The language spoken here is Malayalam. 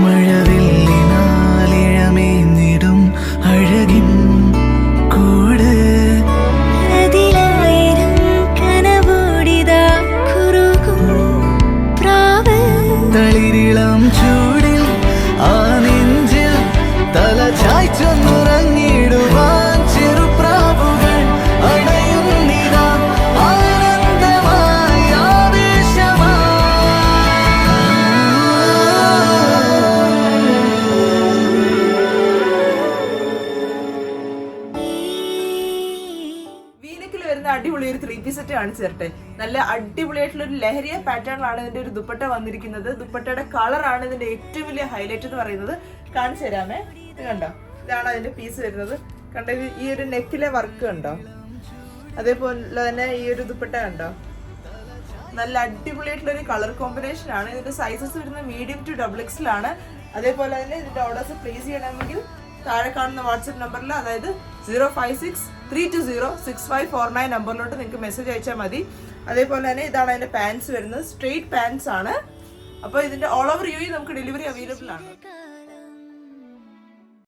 മഴവില്ലിനാലിഴമേന്നിടും അഴകിൻ കൂട് അതിലായിരം കനവോടിതാ കുറുകും പ്രാവ് തളിരിളം ചൂടിൽ ആ നെഞ്ചിൽ തല ചായ്ച്ചൊന്നുറങ്ങിടുവാൻ ചെറുപ്രാവുകൾ അണയുന്നിതാ ആനന്ദമായി വീനക്കിൽ വരുന്ന അടിപൊളി ഒരു 3-piece സെറ്റ് കാണിച്ചു തരട്ടെ. നല്ല അടിപൊളിയായിട്ടുള്ള ഒരു ലഹരിയ പാറ്റേണിലാണ് ഇതിന്റെ ഒരു ദുപ്പട്ട വന്നിരിക്കുന്നത്. ദുപ്പട്ടയുടെ കളറാണ് ഇതിന്റെ ഏറ്റവും വലിയ ഹൈലൈറ്റ് എന്ന് പറയുന്നത്. കാണിച്ചു തരാമേ. ഇത് കണ്ടോ, ഇതാണ് അതിന്റെ പീസ് വരുന്നത്. കണ്ടോ, ഈ ഒരു നെക്കിലെ വർക്ക് കണ്ടോ, അതേപോലെ തന്നെ ഈ ഒരു ദുപ്പട്ട കണ്ടോ, നല്ല അടിപൊളിയായിട്ടുള്ള ഒരു കളർ കോമ്പിനേഷൻ ആണ്. ഇതിന്റെ സൈസസ് വരുന്നത് മീഡിയം ടു XXL ആണ്. അതേപോലെ തന്നെ ഇതിന്റെ ഓർഡേഴ്സ് പ്ലേസ് ചെയ്യണമെങ്കിൽ താഴെ കാണുന്ന വാട്സ്ആപ്പ് നമ്പറിൽ, അതായത് 056-320-6549 നമ്പറിലോട്ട് നിങ്ങൾക്ക് മെസ്സേജ് അയച്ചാൽ മതി. അതേപോലെ തന്നെ ഇതാണ് അതിന്റെ പാൻസ് വരുന്നത്. സ്ട്രെയിറ്റ് പാൻസ് ആണ്. അപ്പോൾ ഇതിന്റെ ഓൾ ഓവർ യു നമുക്ക് ഡെലിവറി അവൈലബിൾ ആണ്.